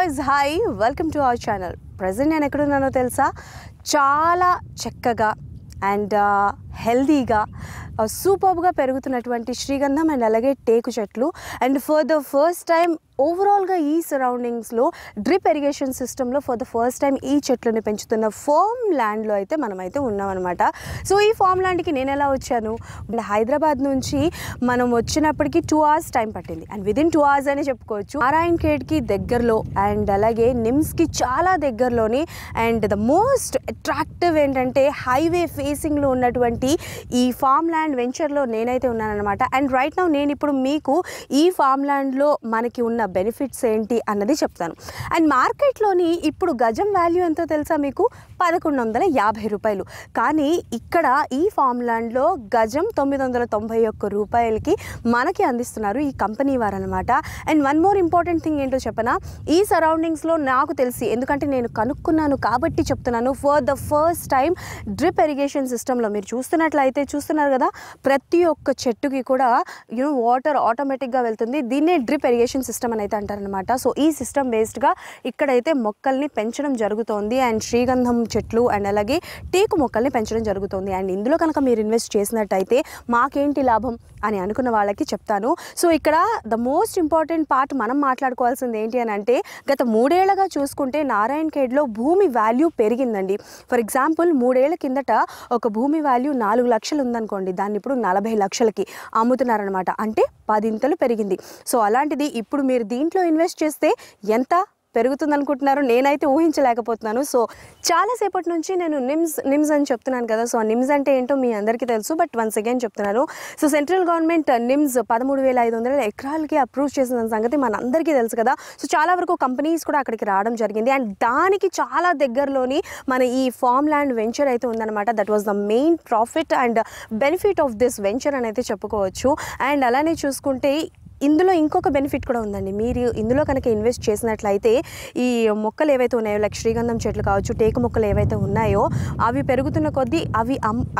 Viewers hi welcome to our channel. Present నేను ఎక్కడున్నానో తెలుసా? చాలా చక్కగా అండ్ హెల్దీగా సూపర్గా పెరుగుతున్నటువంటి శ్రీగంధం అండ్ అలాగే టేకు చెట్లు. And for the first time ఓవరాల్గా ఈ సరౌండింగ్స్లో డ్రిప్ ఇరిగేషన్ సిస్టంలో ఫర్ ద ఫస్ట్ టైం ఈ చెట్లను పెంచుతున్న ఫార్మ్ ల్యాండ్లో అయితే మనమైతే ఉన్నామన్నమాట. సో ఈ ఫార్మ్ ల్యాండ్కి నేను ఎలా వచ్చాను, హైదరాబాద్ నుంచి మనం వచ్చినప్పటికీ 2 hours టైం పట్టింది. అండ్ విదిన్ 2 hours అని చెప్పుకోవచ్చు. నారాయణ్ ఖేడ్కి దగ్గరలో అండ్ అలాగే నిమ్స్కి చాలా దగ్గరలోని అండ్ ద మోస్ట్ అట్రాక్టివ్ ఏంటంటే హైవే ఫేసింగ్లో ఉన్నటువంటి ఈ ఫార్మ్ ల్యాండ్ వెంచర్లో నేనైతే ఉన్నానన్నమాట. అండ్ రైట్ నౌ నేను ఇప్పుడు మీకు ఈ ఫార్మ్ ల్యాండ్లో మనకి ఉన్న బెనిఫిట్స్ ఏంటి అన్నది చెప్తాను. అండ్ మార్కెట్లోని ఇప్పుడు గజం వాల్యూ ఎంతో తెలుసా మీకు? 1150 రూపాయలు. కానీ ఇక్కడ ఈ ఫార్మ్ ల్యాండ్లో గజం 991 రూపాయలకి మనకి అందిస్తున్నారు ఈ కంపెనీ వారు అనమాట. And one more important thing ఏంటో చెప్పనా, ఈ సరౌండింగ్స్లో నాకు తెలిసి, ఎందుకంటే నేను కనుక్కున్నాను కాబట్టి చెప్తున్నాను, for the first time drip irrigation సిస్టంలో మీరు చూస్తున్నారు కదా, ప్రతి ఒక్క చెట్టుకి కూడా వాటర్ ఆటోమేటిక్గా వెళ్తుంది. దీన్నే డ్రిప్ ఇరిగేషన్ సిస్టమ్ అని అయితే అంటారనమాట. సో ఈ సిస్టమ్ బేస్డ్గా ఇక్కడైతే మొక్కల్ని పెంచడం జరుగుతోంది. అండ్ శ్రీగంధం చెట్లు అండ్ అలాగే టేకు మొక్కల్ని పెంచడం జరుగుతుంది. అండ్ ఇందులో కనుక మీరు ఇన్వెస్ట్ చేసినట్టయితే మాకేంటి లాభం అని అనుకున్న వాళ్ళకి చెప్తాను. సో ఇక్కడ ద మోస్ట్ ఇంపార్టెంట్ పార్ట్ మనం మాట్లాడుకోవాల్సింది ఏంటి అని అంటే, గత 3 ఏళ్లుగా చూసుకుంటే నారాయణ్ ఖేడ్లో భూమి వాల్యూ పెరిగిందండి. ఫర్ ఎగ్జాంపుల్ 3 ఏళ్ల కిందట ఒక భూమి వాల్యూ 4 లక్షలు ఉందనుకోండి, దాన్ని ఇప్పుడు 40 లక్షలకి అమ్ముతున్నారనమాట. అంటే 10 ఇంతలు పెరిగింది. సో అలాంటిది ఇప్పుడు మీరు దీంట్లో ఇన్వెస్ట్ చేస్తే ఎంత పెరుగుతుంది అనుకుంటున్నారు? నేనైతే ఊహించలేకపోతున్నాను. సో చాలాసేపటి నుంచి నేను నిమ్స్ అని చెప్తున్నాను కదా. సో నిమ్స్ అంటే ఏంటో మీ అందరికీ తెలుసు, బట్ వన్స్ అగైన్ చెప్తున్నాను. సో సెంట్రల్ గవర్నమెంట్ నిమ్స్ 13,500 ఎకరాలకి అప్రూవ్ చేసిన సంగతి మనందరికీ తెలుసు కదా. సో చాలా వరకు కంపెనీస్ కూడా అక్కడికి రావడం జరిగింది. అండ్ దానికి చాలా దగ్గరలోని మన ఈ ఫార్మ్ ల్యాండ్ వెంచర్ అయితే ఉందన్నమాట. That was the main profit and benefit of this venture అని అయితే చెప్పుకోవచ్చు. అండ్ అలానే చూసుకుంటే ఇందులో ఇంకొక బెనిఫిట్ కూడా ఉందండి. మీరు ఇందులో కనుక ఇన్వెస్ట్ చేసినట్లయితే ఈ మొక్కలు ఏవైతే ఉన్నాయో, లైక్ శ్రీగంధం చెట్లు కావచ్చు, టేకు మొక్కలు ఏవైతే ఉన్నాయో, అవి పెరుగుతున్న కొద్దీ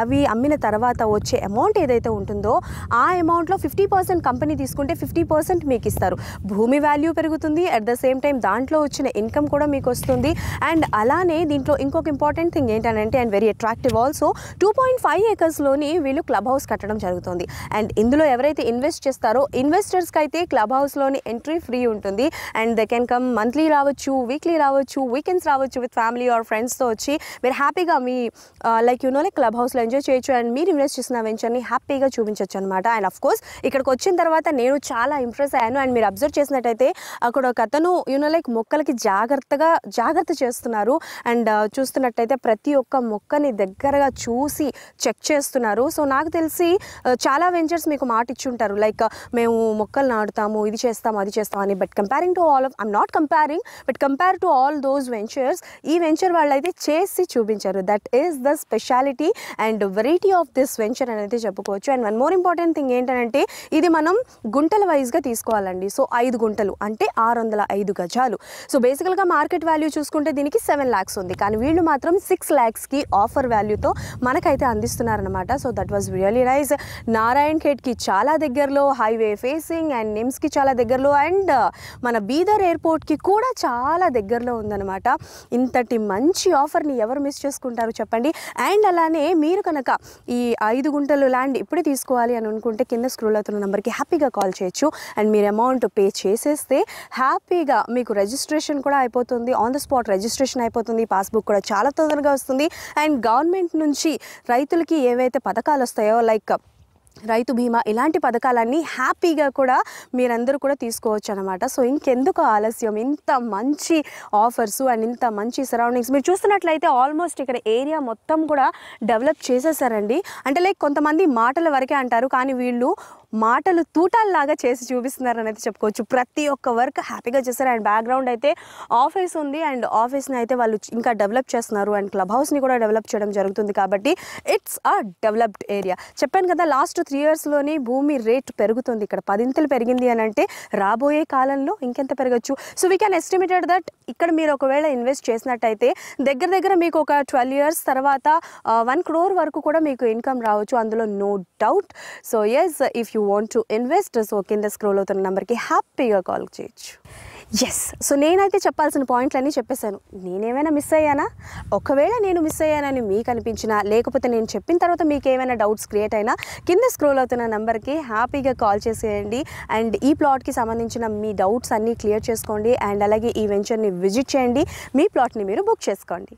అవి అమ్మిన తర్వాత వచ్చే అమౌంట్ ఏదైతే ఉంటుందో ఆ అమౌంట్లో 50% కంపెనీ తీసుకుంటే 50% మీకు ఇస్తారు. భూమి వాల్యూ పెరుగుతుంది, అట్ ద సేమ్ టైం దాంట్లో వచ్చిన ఇన్కమ్ కూడా మీకు వస్తుంది. అండ్ అలానే దీంట్లో ఇంకొక ఇంపార్టెంట్ థింగ్ ఏంటంటే, అండ్ వెరీ అట్రాక్టివ్ ఆల్సో, 2.5 acresలోని వీళ్ళు క్లబ్ హౌస్ కట్టడం జరుగుతుంది. అండ్ ఇందులో ఎవరైతే ఇన్వెస్ట్ చేస్తారో ఇన్వెస్టర్స్ అయితే క్లబ్ హౌస్లోని ఎంట్రీ ఫ్రీ ఉంటుంది. And they can come monthly రావచ్చు, వీక్లీ రావచ్చు, వీకెండ్స్ రావచ్చు, విత్ ఫ్యామిలీ ఆర్ ఫ్రెండ్స్తో వచ్చి మీరు హ్యాపీగా మీ లైక్ క్లబ్ హౌస్లో ఎంజాయ్ చేయొచ్చు. అండ్ మీరు ఇన్వెస్ట్ చేసిన వెంచర్ని హ్యాపీగా చూపించవచ్చు అనమాట. అండ్ అఫ్ కోర్స్ ఇక్కడికి వచ్చిన తర్వాత నేను చాలా ఇంప్రెస్ అయ్యాను. అండ్ మీరు అబ్జర్వ్ చేసినట్టయితే అక్కడ ఒక అతను మొక్కలకి జాగ్రత్త చేస్తున్నారు. అండ్ చూస్తున్నట్టయితే ప్రతి ఒక్క మొక్కని దగ్గరగా చూసి చెక్ చేస్తున్నారు. సో నాకు తెలిసి చాలా వెంచర్స్ మీకు మాట ఇచ్చుంటారు, లైక్ మేము మొక్కలు నాటుతాము, ఇది చేస్తాము, అది చేస్తాము అని. But comparing to I'm not comparing, but compare to all those ventures, ఈ వెంచర్ వాళ్ళు అయితే చేసి చూపించారు. That is the speciality and variety of this venture అని అయితే చెప్పుకోవచ్చు. And one more important thing ఏంటంటే, ఇది మనం గుంటల వైజ్గా తీసుకోవాలండి. సో 5 గుంటలు అంటే 605 గజాలు. సో బేసికల్గా మార్కెట్ వాల్యూ చూసుకుంటే దీనికి 7 lakhs ఉంది, కానీ వీళ్ళు మాత్రం 6 lakhsకి ఆఫర్ వాల్యూతో మనకైతే అందిస్తున్నారనమాట. So that was really nice. Narayan ఖేడ్కి చాలా దగ్గరలో, హైవే ఫేసింగ్, అండ్ నిమ్స్కి చాలా దగ్గరలో, అండ్ మన బీదర్ ఎయిర్పోర్ట్కి కూడా చాలా దగ్గరలో ఉందన్నమాట. ఇంతటి మంచి ఆఫర్ని ఎవరు మిస్ చేసుకుంటారు చెప్పండి. అండ్ అలానే మీరు కనుక ఈ 5 గుంటలు ల్యాండ్ ఇప్పుడే తీసుకోవాలి అని అనుకుంటే కింద స్క్రోల్ అవుతున్న నెంబర్కి హ్యాపీగా కాల్ చేయొచ్చు. అండ్ మీరు అమౌంట్ పే చేసేస్తే హ్యాపీగా మీకు రిజిస్ట్రేషన్ కూడా అయిపోతుంది, ఆన్ ద స్పాట్ రిజిస్ట్రేషన్ అయిపోతుంది, పాస్బుక్ కూడా చాలా తొందరగా వస్తుంది. అండ్ గవర్నమెంట్ నుంచి రైతులకి ఏవైతే పథకాలు వస్తాయో, లైక్ రైతు బీమా, ఇలాంటి పథకాలన్నీ హ్యాపీగా కూడా మీరందరూ కూడా తీసుకోవచ్చు అనమాట. సో ఇంకెందుకు ఆలస్యం, ఇంత మంచి ఆఫర్స్ అండ్ ఇంత మంచి సరౌండింగ్స్ మీరు చూస్తున్నట్లయితే ఆల్మోస్ట్ ఇక్కడ ఏరియా మొత్తం కూడా డెవలప్ చేసేసారండి. అంటే లైక్ కొంతమంది మాటల వరకే అంటారు, కానీ వీళ్ళు మాటలు తూటాల్లాగా చేసి చూపిస్తున్నారు అని అయితే చెప్పుకోవచ్చు. ప్రతి ఒక్క వర్క్ హ్యాపీగా చేస్తారు. అండ్ బ్యాక్గ్రౌండ్ అయితే ఆఫీస్ ఉంది, అండ్ ఆఫీస్ని అయితే వాళ్ళు ఇంకా డెవలప్ చేస్తున్నారు. అండ్ క్లబ్ హౌస్ని కూడా డెవలప్ చేయడం జరుగుతుంది. కాబట్టి ఇట్స్ అ డెవలప్డ్ ఏరియా. చెప్పాను కదా, లాస్ట్ 3 yearsలోనే భూమి రేట్ పెరుగుతుంది. ఇక్కడ 10 ఇంతలు పెరిగింది అని అంటే రాబోయే కాలంలో ఇంకెంత పెరగచ్చు. So we can estimated that ఇక్కడ మీరు ఒకవేళ ఇన్వెస్ట్ చేసినట్టయితే దగ్గర మీకు ఒక 12 years తర్వాత 1 crore వరకు కూడా మీకు ఇన్కమ్ రావచ్చు, అందులో no doubt. So yes, if you want to invest, so కింద స్క్రోల్ అవుతున్న నెంబర్కి హ్యాపీగా కాల్ చేయొచ్చు. ఎస్. సో నేనైతే చెప్పాల్సిన పాయింట్లన్నీ చెప్పేశాను. నేనేమైనా మిస్ అయ్యానా? ఒకవేళ నేను మిస్ అయ్యానని మీకు అనిపించినా, లేకపోతే నేను చెప్పిన తర్వాత మీకు ఏమైనా డౌట్స్ క్రియేట్ అయినా కింద స్క్రోల్ అవుతున్న నెంబర్కి హ్యాపీగా కాల్ చేసేయండి. అండ్ ఈ ప్లాట్కి సంబంధించిన మీ డౌట్స్ అన్నీ క్లియర్ చేసుకోండి. అండ్ అలాగే ఈ వెంచర్ని విజిట్ చేయండి, మీ ప్లాట్ని మీరు బుక్ చేసుకోండి.